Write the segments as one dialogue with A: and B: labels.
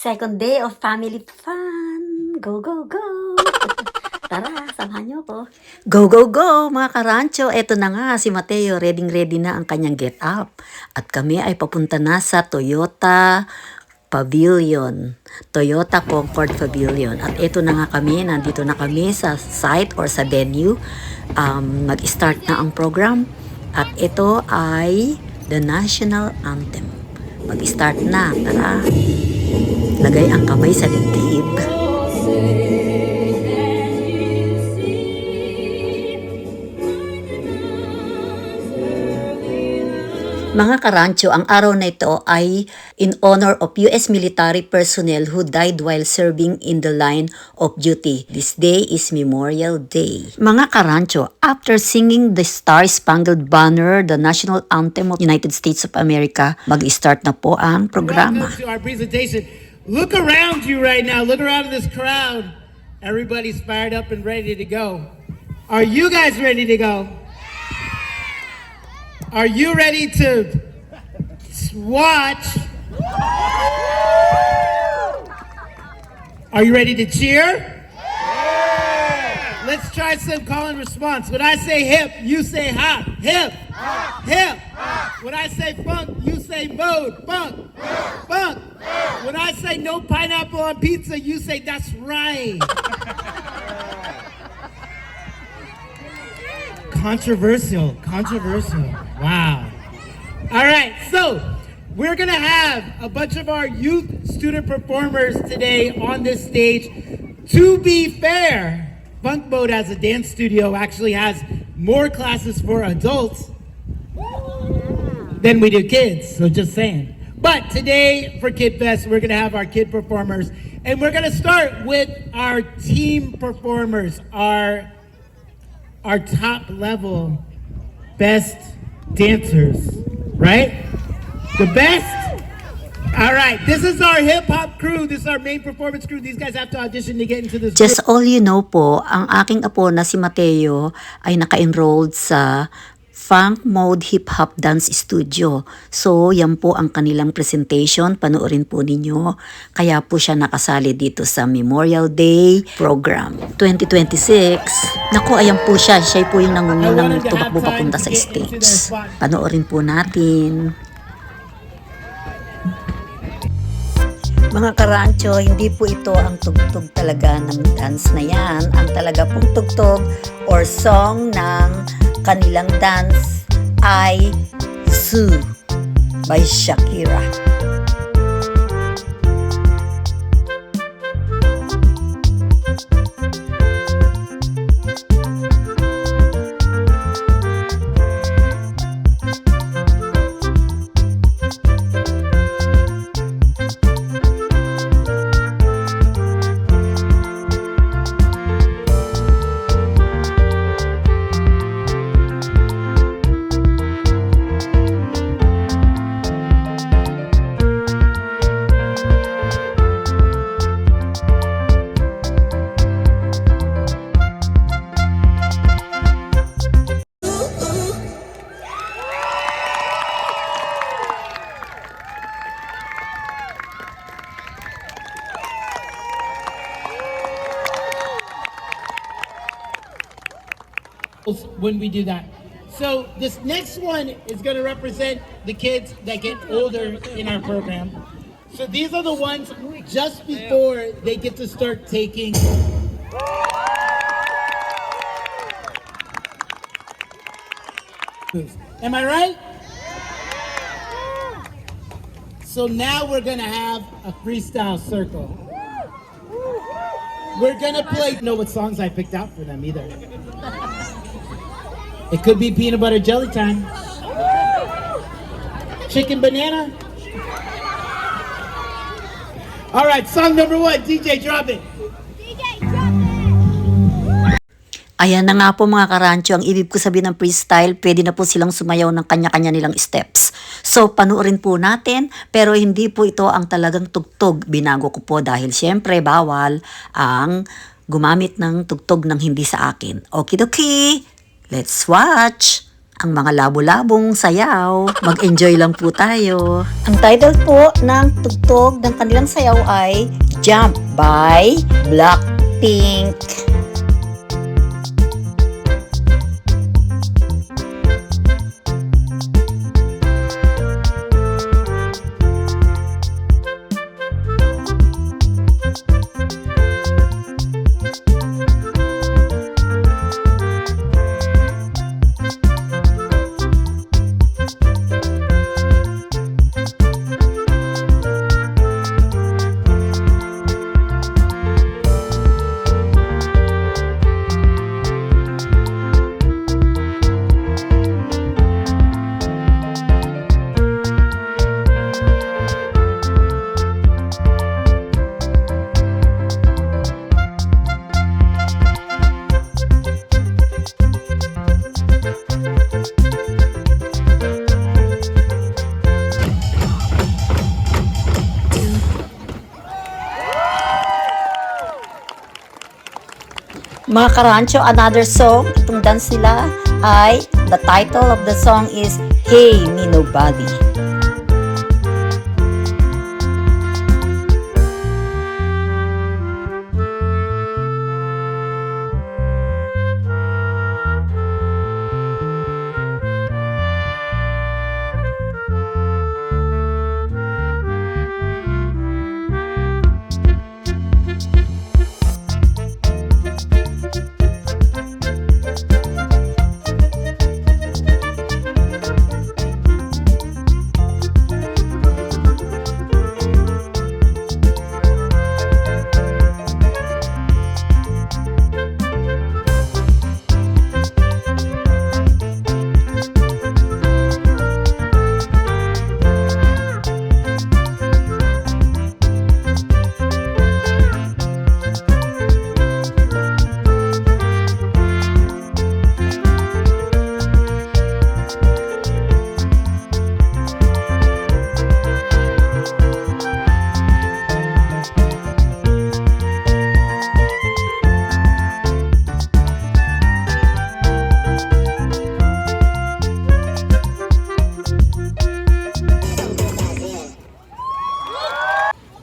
A: Second day of family fun. Go, go, go. Tara, samahan niyo ako. Go, go, go, mga karancho. Eto na nga, si Mateo, ready na ang kanyang get up. At kami ay papunta na sa Toyota Pavilion. Toyota Comfort Pavilion. At eto na nga kami, nandito na kami sa site or sa venue. Mag-start na ang program. At ito ay the National Anthem. Mag-start na, tara. Lagay ang kamay sa dibdib. Mga karancho, ang araw na ito ay in honor of U.S. military personnel who died while serving in the line of duty. This day is Memorial Day. Mga karancho, after singing the Star-Spangled Banner, the national anthem of United States of America, mag-start na po ang programa.
B: Welcome to our presentation. Look around you right now. Look around this crowd. Everybody's fired up and ready to go. Are you guys ready to go? Are you ready to watch? Are you ready to cheer? Let's try some call and response. When I say hip, you say hop. Hip. Hip. When I say funk, you say mode. Funk. Funk. When I say no pineapple on pizza, you say that's right. Controversial. Wow. All right, so we're gonna have a bunch of our youth student performers today on this stage. To be fair, Funk Mode as a dance studio actually has more classes for adults than we do kids, so just saying. But today for Kid Fest, we're gonna have our kid performers, and we're gonna start with our team performers, our top level best dancers, right? The best? All right, this is our hip hop crew. This is our main performance crew. These guys have to audition to get into this
A: Just all you know po, ang aking apo na si Mateo ay naka-enrolled sa Funk Mode Hip Hop Dance Studio. So, yan po ang kanilang presentation. Panoorin po ninyo. Kaya po siya nakasali dito sa Memorial Day program 2026. Naku, ayan po siya. Siya po yung nangungunang tumakbo papunta sa stage. Panoorin po natin. Mga karancho, hindi po ito ang tugtog talaga ng dance na yan. Ang talaga pong tugtog or song ng kanilang dance ay Zoo by Shakira.
B: when we do that. So this next one is going to represent the kids that get older in our program. So these are the ones just before they get to start taking. Am I right? So now we're going to have a freestyle circle. We're going to play, know what songs I picked out for them either. It could be peanut butter jelly time. Chicken banana. All right, song number 1, DJ drop it.
A: Ayan na nga po mga karancho, ang ibig ko sabihin ng freestyle, pwede na po silang sumayaw ng kanya-kanya nilang steps. So, panuorin po natin, pero hindi po ito ang talagang tugtog. Binago ko po dahil syempre bawal ang gumamit ng tugtog ng hindi sa akin. Okidoki, let's watch! ang mga labo-labong sayaw. Mag-enjoy lang po tayo. Ang title po ng tugtog ng kanilang sayaw ay Jump by Blackpink. Mga karancho, another song, itong dance nila ay, the title of the song is Hey Me Nobody.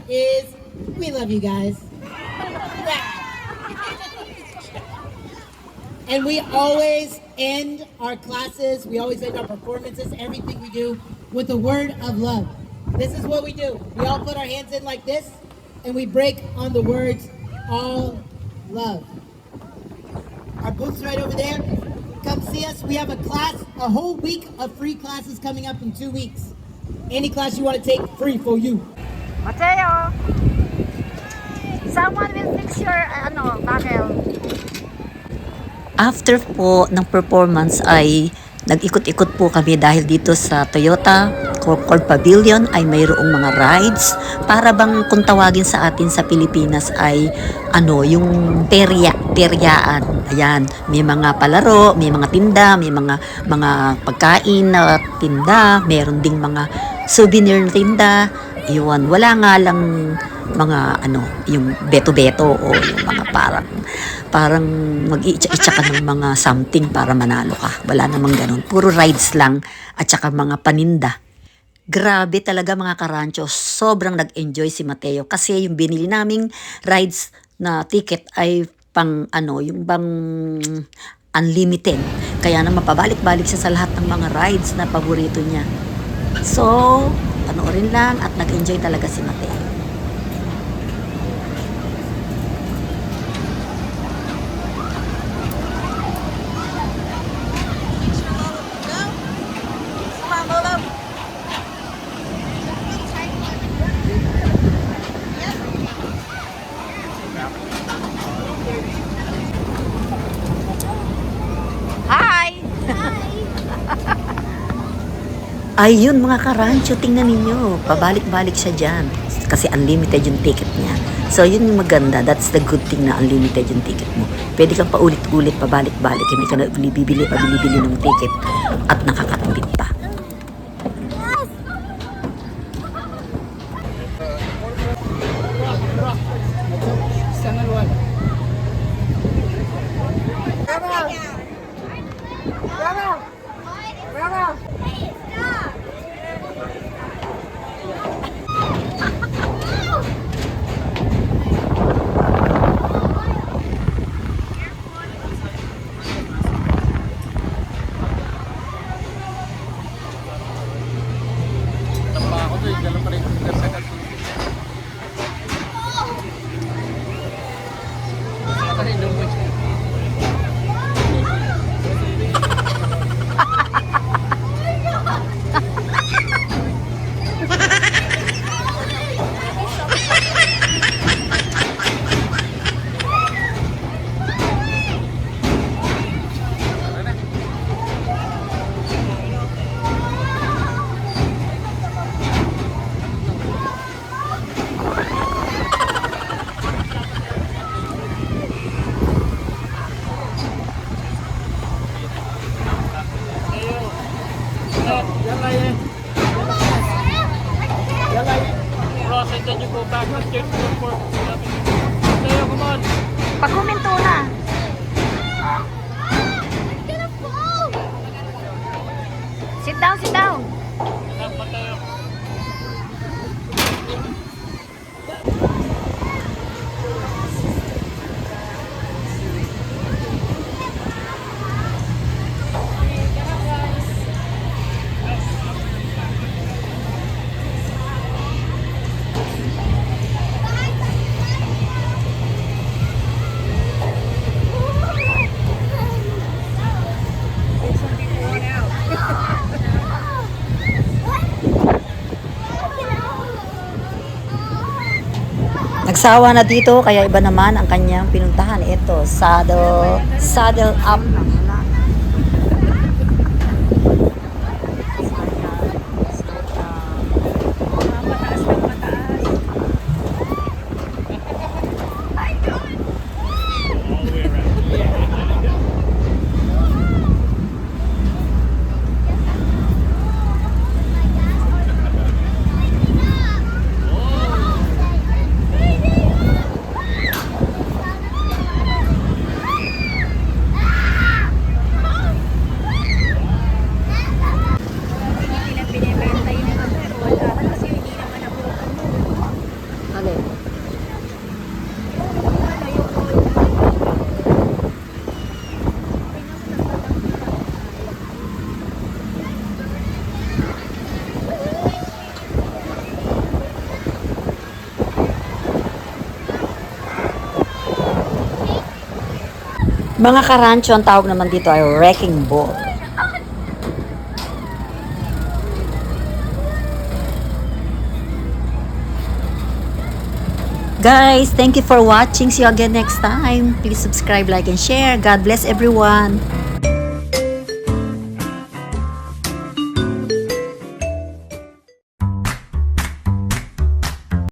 B: Is we love you guys. And we always end our classes, we always end our performances, everything we do with a word of love. This is what we do. We all put our hands in like this and we break on the words all love. Our booth's right over there. Come see us. We have a class, a whole week of free classes coming up in 2 weeks. Any class you want to take, free for you.
A: Mateo! Someone will fix your, buckle. After po ng performance ay nag-ikot-ikot po kami dahil dito sa Toyota Concord Pavilion ay mayroong mga rides para bang kung tawagin sa atin sa Pilipinas ay yung teryaan. Ayan, may mga palaro, may mga tinda, may mga pagkain na tinda, meron ding mga souvenir na tinda. Iwan, wala nga lang mga yung beto-beto o yung mga parang mag-iitsa-itsa ka ng mga something para manalo ka. Wala namang ganun. Puro rides lang at saka mga paninda. Grabe talaga mga karancho. Sobrang nag-enjoy si Mateo kasi yung binili naming rides na ticket ay pang yung bang unlimited. Kaya na mapabalik-balik siya sa lahat ng mga rides na paborito niya. So, panoorin lang at nag-enjoy talaga si Mateo. Ayun mga karancho, tingnan ninyo. Pabalik-balik siya dyan. Kasi unlimited yung ticket niya. So yun yung maganda. That's the good thing na unlimited yung ticket mo. Pwede kang paulit-ulit, pabalik-balik. Hindi ka na bili-bili ng ticket. At nakakatipid pa. Pag huminto na. Sit down, sit down. Nagsawa na dito, kaya iba naman ang kanyang pinuntahan. Ito, saddle up. Mga karancho, ang tawag naman dito ay wrecking ball. Guys, thank you for watching. See you again next time. Please subscribe, like, and share. God bless everyone.